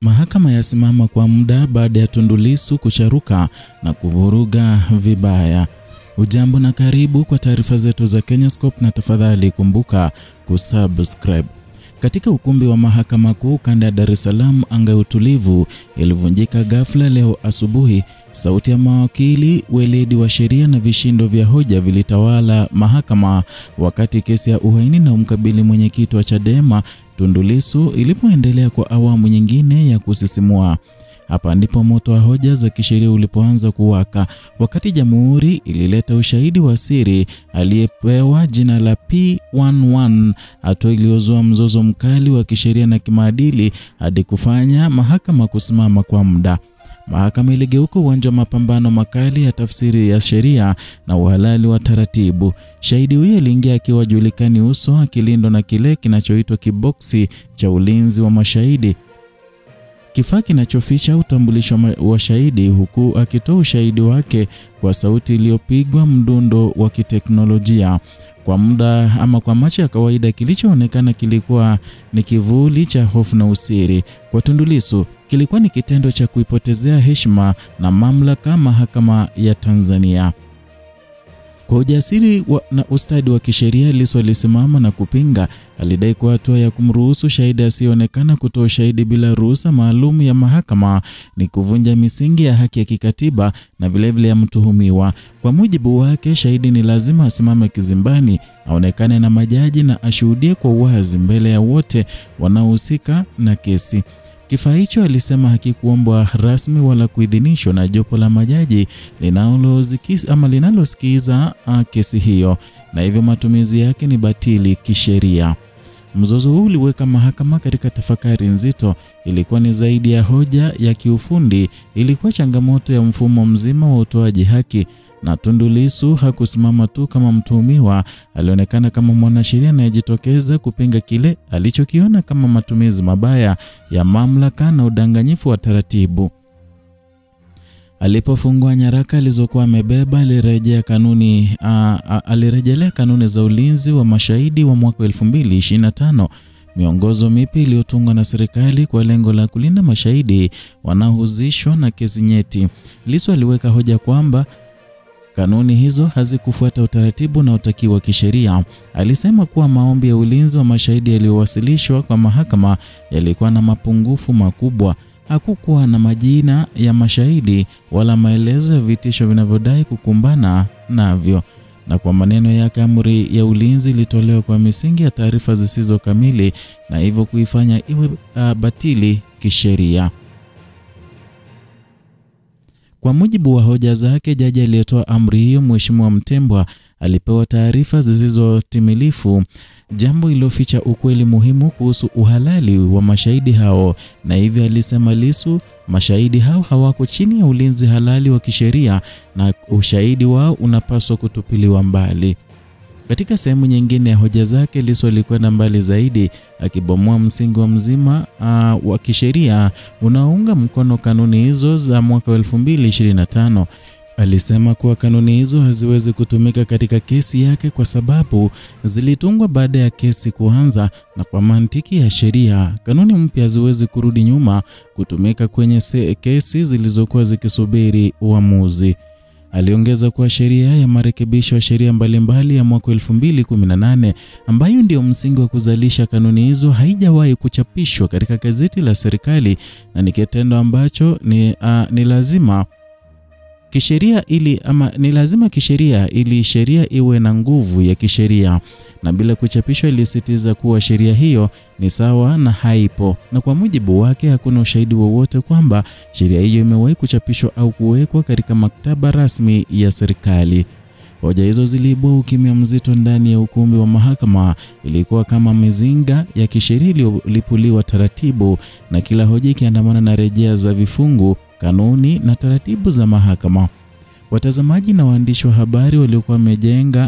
Mahakama yasimama kwa muda baada ya Tundu Lissu kucharuka na kuvuruga vibaya. Ujambo na karibu kwa taarifa zetu za Kenyascope, na tafadhali kumbuka kusubscribe. Katika ukumbi wa Mahakama Kuu kanda ya Dar es Salaam, anga ya utulivu ilivunjika ghafla leo asubuhi. Sauti ya mawakili, weledi wa sheria na vishindo vya hoja vilitawala mahakama wakati kesi ya uhaini na umkabili mwenyekiti wa Chadema Tundu Lissu ilipoendelea kwa awamu nyingine ya kusisimua. Hapa ndipo moto wa hoja za kisheria ulipoanza kuwaka, wakati jamhuri ilileta ushahidi wa siri aliyepewa jina la P11, hatua iliyozua mzozo mkali wa kisheria na kimaadili hadi kufanya mahakama kusimama kwa muda. Mahakama iligeuka uwanja wa mapambano makali ya tafsiri ya sheria na uhalali wa taratibu. Shahidi huyo aliingia akiwa julikani uso, akilindwa na kile kinachoitwa kiboksi cha ulinzi wa mashahidi, kifaa kinachoficha utambulisho wa shahidi, huku akitoa ushahidi wake kwa sauti iliyopigwa mdundo wa kiteknolojia. Kwa muda ama kwa macho ya kawaida, kilichoonekana kilikuwa ni kivuli cha hofu na usiri. Kwa Tundu Lissu kilikuwa ni kitendo cha kuipotezea heshima na mamlaka mahakama ya Tanzania. Kwa ujasiri na ustadi wa kisheria, Lissu alisimama na kupinga. Alidai kwa hatua ya kumruhusu shahidi asiyeonekana kutoa ushahidi bila ruhusa maalum ya mahakama ni kuvunja misingi ya haki ya kikatiba na vilevile ya mtuhumiwa. Kwa mujibu wake, shahidi ni lazima asimame kizimbani, aonekane na majaji na ashuhudie kwa uwazi mbele ya wote wanaohusika na kesi. Kifaa hicho, alisema, hakikuombwa rasmi wala kuidhinishwa na jopo la majaji linalosikiza kesi hiyo, na hivyo matumizi yake ni batili kisheria. Mzozo huu uliweka mahakama katika tafakari nzito. Ilikuwa ni zaidi ya hoja ya kiufundi, ilikuwa changamoto ya mfumo mzima wa utoaji haki. Na Tundu Lissu hakusimama tu kama mtuhumiwa, alionekana kama mwanasheria anayejitokeza kupinga kile alichokiona kama matumizi mabaya ya mamlaka na udanganyifu wa taratibu. Alipofungua nyaraka alizokuwa amebeba, alirejelea kanuni za ulinzi wa mashahidi wa mwaka 2025, miongozo mipya iliyotungwa na serikali kwa lengo la kulinda mashahidi wanaohusishwa na kesi nyeti. Lissu aliweka hoja kwamba kanuni hizo hazikufuata utaratibu unaotakiwa kisheria. Alisema kuwa maombi ya ulinzi wa mashahidi yaliyowasilishwa kwa mahakama yalikuwa na mapungufu makubwa. Hakukuwa na majina ya mashahidi wala maelezo ya vitisho vinavyodai kukumbana navyo. Na kwa maneno yake, amri ya ulinzi ilitolewa kwa misingi ya taarifa zisizo kamili na hivyo kuifanya iwe batili kisheria. Kwa mujibu wa hoja zake, jaji aliyetoa amri hiyo, Mheshimiwa Mtembwa, alipewa taarifa zisizotimilifu, jambo ililoficha ukweli muhimu kuhusu uhalali wa mashahidi hao, na hivyo alisema Lissu, mashahidi hao hawako chini ya ulinzi halali wa kisheria na ushahidi wao unapaswa kutupiliwa mbali. Katika sehemu nyingine ya hoja zake, Lissu alikwenda mbali zaidi, akibomoa msingi wa mzima wa kisheria unaounga mkono kanuni hizo za mwaka 2025. Alisema kuwa kanuni hizo haziwezi kutumika katika kesi yake kwa sababu zilitungwa baada ya kesi kuanza, na kwa mantiki ya sheria kanuni mpya haziwezi kurudi nyuma kutumika kwenye kesi zilizokuwa zikisubiri uamuzi. Aliongeza kuwa sheria ya marekebisho ya sheria mbalimbali ya mwaka 2018, ambayo ndio msingi wa kuzalisha kanuni hizo, haijawahi kuchapishwa katika gazeti la serikali, na ni kitendo ambacho ni lazima kisheria ili sheria iwe na nguvu ya kisheria, na bila kuchapishwa ilisitiza kuwa sheria hiyo ni sawa na haipo, na kwa mujibu wake hakuna ushahidi wowote kwamba sheria hiyo imewahi kuchapishwa au kuwekwa katika maktaba rasmi ya serikali. Hoja hizo ziliibua ukimya mzito ndani ya ukumbi wa mahakama. Ilikuwa kama mizinga ya kisheria iliyolipuliwa taratibu, na kila hoja ikiandamana na rejea za vifungu, kanuni na taratibu za mahakama. Watazamaji na waandishi wa habari waliokuwa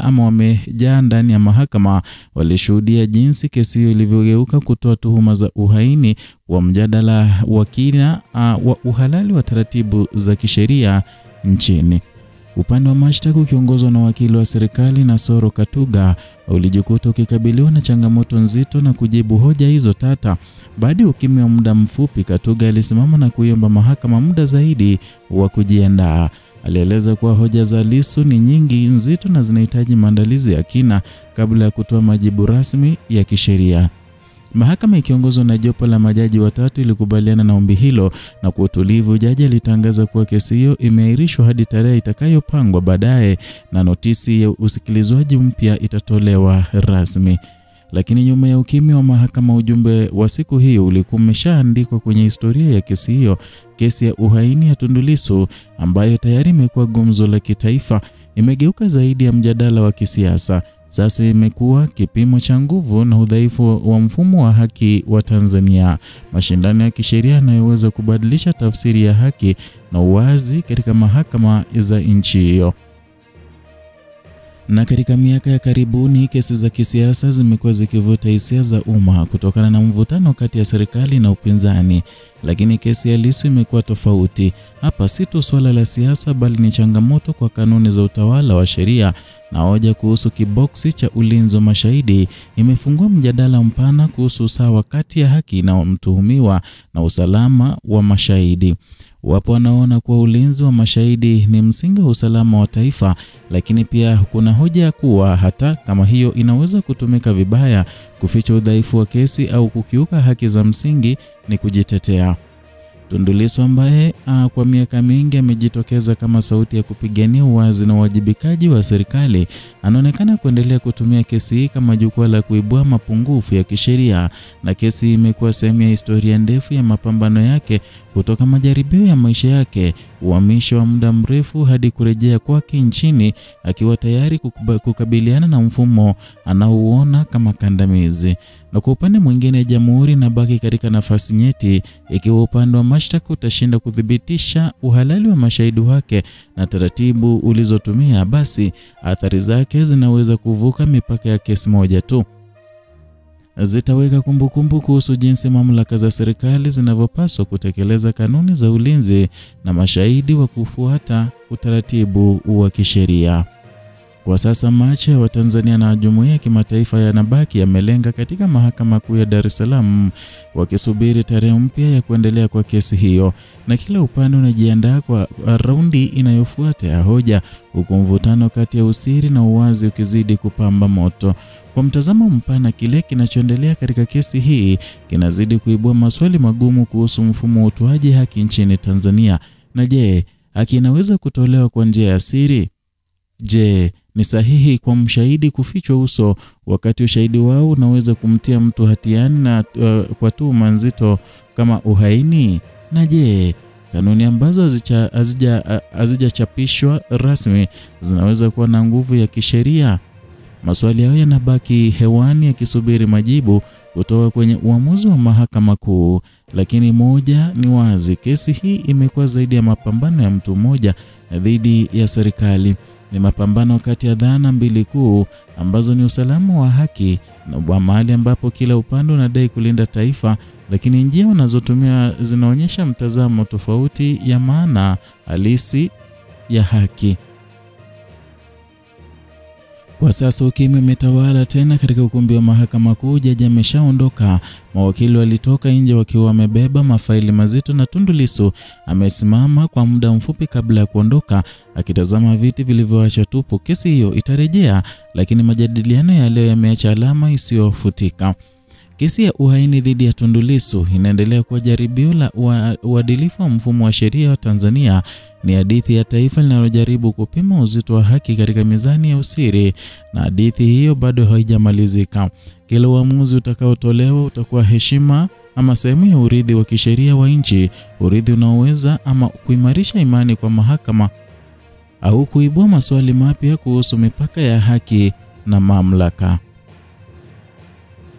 wamejaa ndani ya mahakama walishuhudia jinsi kesi hiyo ilivyogeuka kutoa tuhuma za uhaini wa mjadala wa kina wa uhalali wa taratibu za kisheria nchini. Upande wa mashtaka ukiongozwa na wakili wa serikali Nasoro Katuga ulijikuta ukikabiliwa na changamoto nzito na kujibu hoja hizo tata. Baada ya ukimya wa muda mfupi, Katuga alisimama na kuiomba mahakama muda zaidi wa kujiandaa. Alieleza kuwa hoja za Lissu ni nyingi, nzito na zinahitaji maandalizi ya kina kabla ya kutoa majibu rasmi ya kisheria. Mahakama ikiongozwa na jopo la majaji watatu ilikubaliana na ombi hilo, na kwa utulivu jaji alitangaza kuwa kesi hiyo imeahirishwa hadi tarehe itakayopangwa baadaye na notisi ya usikilizwaji mpya itatolewa rasmi. Lakini nyuma ya ukimya wa mahakama, ujumbe wa siku hiyo ulikuwa umeshaandikwa kwenye historia ya kesi hiyo. Kesi ya uhaini ya Tundu Lissu, ambayo tayari imekuwa gumzo la kitaifa, imegeuka zaidi ya mjadala wa kisiasa. Sasa imekuwa kipimo cha nguvu na udhaifu wa mfumo wa haki wa Tanzania, mashindano ya kisheria yanayoweza kubadilisha tafsiri ya haki na uwazi katika mahakama za nchi hiyo. Na katika miaka ya karibuni, kesi za kisiasa zimekuwa zikivuta hisia za umma kutokana na mvutano kati ya serikali na upinzani. Lakini kesi ya Lissu imekuwa tofauti. Hapa si tu swala la siasa, bali ni changamoto kwa kanuni za utawala wa sheria, na hoja kuhusu kiboksi cha ulinzi wa mashahidi imefungua mjadala mpana kuhusu usawa kati ya haki na mtuhumiwa na usalama wa mashahidi. Wapo wanaona kuwa ulinzi wa mashahidi ni msingi wa usalama wa taifa, lakini pia kuna hoja kuwa hata kama hiyo inaweza kutumika vibaya kuficha udhaifu wa kesi au kukiuka haki za msingi ni kujitetea. Tundu Lissu, ambaye kwa miaka mingi amejitokeza kama sauti ya kupigania uwazi na uwajibikaji wa serikali, anaonekana kuendelea kutumia kesi hii kama jukwaa la kuibua mapungufu ya kisheria, na kesi imekuwa sehemu ya historia ndefu ya mapambano yake, kutoka majaribio ya maisha yake, uhamisho wa muda mrefu hadi kurejea kwake nchini akiwa tayari kukabiliana na mfumo anaouona kama kandamizi. Na kwa upande mwingine, jamhuri inabaki katika nafasi nyeti. Ikiwa upande wa mashtaka utashinda kudhibitisha uhalali wa mashahidi wake na taratibu ulizotumia, basi athari zake zinaweza kuvuka mipaka ya kesi moja tu. Zitaweka kumbukumbu kuhusu jinsi mamlaka za serikali zinavyopaswa kutekeleza kanuni za ulinzi na mashahidi wa kufuata utaratibu wa kisheria. Kwa sasa macho ya Watanzania na jumuiya ya kimataifa yanabaki yamelenga katika mahakama kuu ya Dar es Salaam, wakisubiri tarehe mpya ya kuendelea kwa kesi hiyo, na kila upande unajiandaa kwa raundi inayofuata ya hoja, huku mvutano kati ya usiri na uwazi ukizidi kupamba moto. Kwa mtazamo mpana, kile kinachoendelea katika kesi hii kinazidi kuibua maswali magumu kuhusu mfumo wa utoaji haki nchini Tanzania. Na je, haki inaweza kutolewa kwa njia ya siri? Je, ni sahihi kwa mshahidi kufichwa uso wakati ushahidi wao unaweza kumtia mtu hatiani na kwa tuhuma nzito kama uhaini? Na je, kanuni ambazo hazijachapishwa rasmi zinaweza kuwa na nguvu ya kisheria? Maswali hayo yanabaki hewani yakisubiri majibu kutoka kwenye uamuzi wa mahakama kuu. Lakini moja ni wazi, kesi hii imekuwa zaidi ya mapambano ya mtu mmoja dhidi ya serikali. Ni mapambano kati ya dhana mbili kuu ambazo ni usalama wa haki na mahali ambapo kila upande unadai kulinda taifa, lakini njia wanazotumia zinaonyesha mtazamo tofauti ya maana halisi ya haki. Kwa sasa ukimya umetawala tena katika ukumbi wa mahakama kuu. Jaji ameshaondoka, mawakili walitoka nje wakiwa wamebeba mafaili mazito, na Tundu Lissu amesimama kwa muda mfupi kabla ya kuondoka akitazama viti vilivyoachwa tupu. Kesi hiyo itarejea, lakini majadiliano ya leo yameacha alama isiyofutika. Kesi ya uhaini dhidi ya Tundu Lissu inaendelea kuwa jaribio la uadilifu wa mfumo wa sheria wa Tanzania. Ni hadithi ya taifa linalojaribu kupima uzito wa haki katika mizani ya usiri, na hadithi hiyo bado haijamalizika. Kila uamuzi utakaotolewa utakuwa heshima ama sehemu ya urithi wa kisheria wa nchi, urithi unaoweza ama kuimarisha imani kwa mahakama au kuibua maswali mapya kuhusu mipaka ya haki na mamlaka.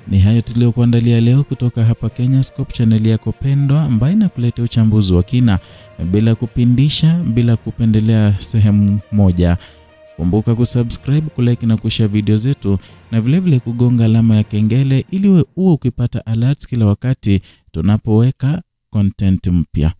Ni hayo tuliokuandalia leo kutoka hapa Kenyascope, channel yako pendwa ambayo inakuletea uchambuzi wa kina bila kupindisha, bila kupendelea sehemu moja. Kumbuka kusubscribe, kulike na kushare video zetu, na vile kugonga alama ya kengele ili uwe ukipata alerts kila wakati tunapoweka content mpya.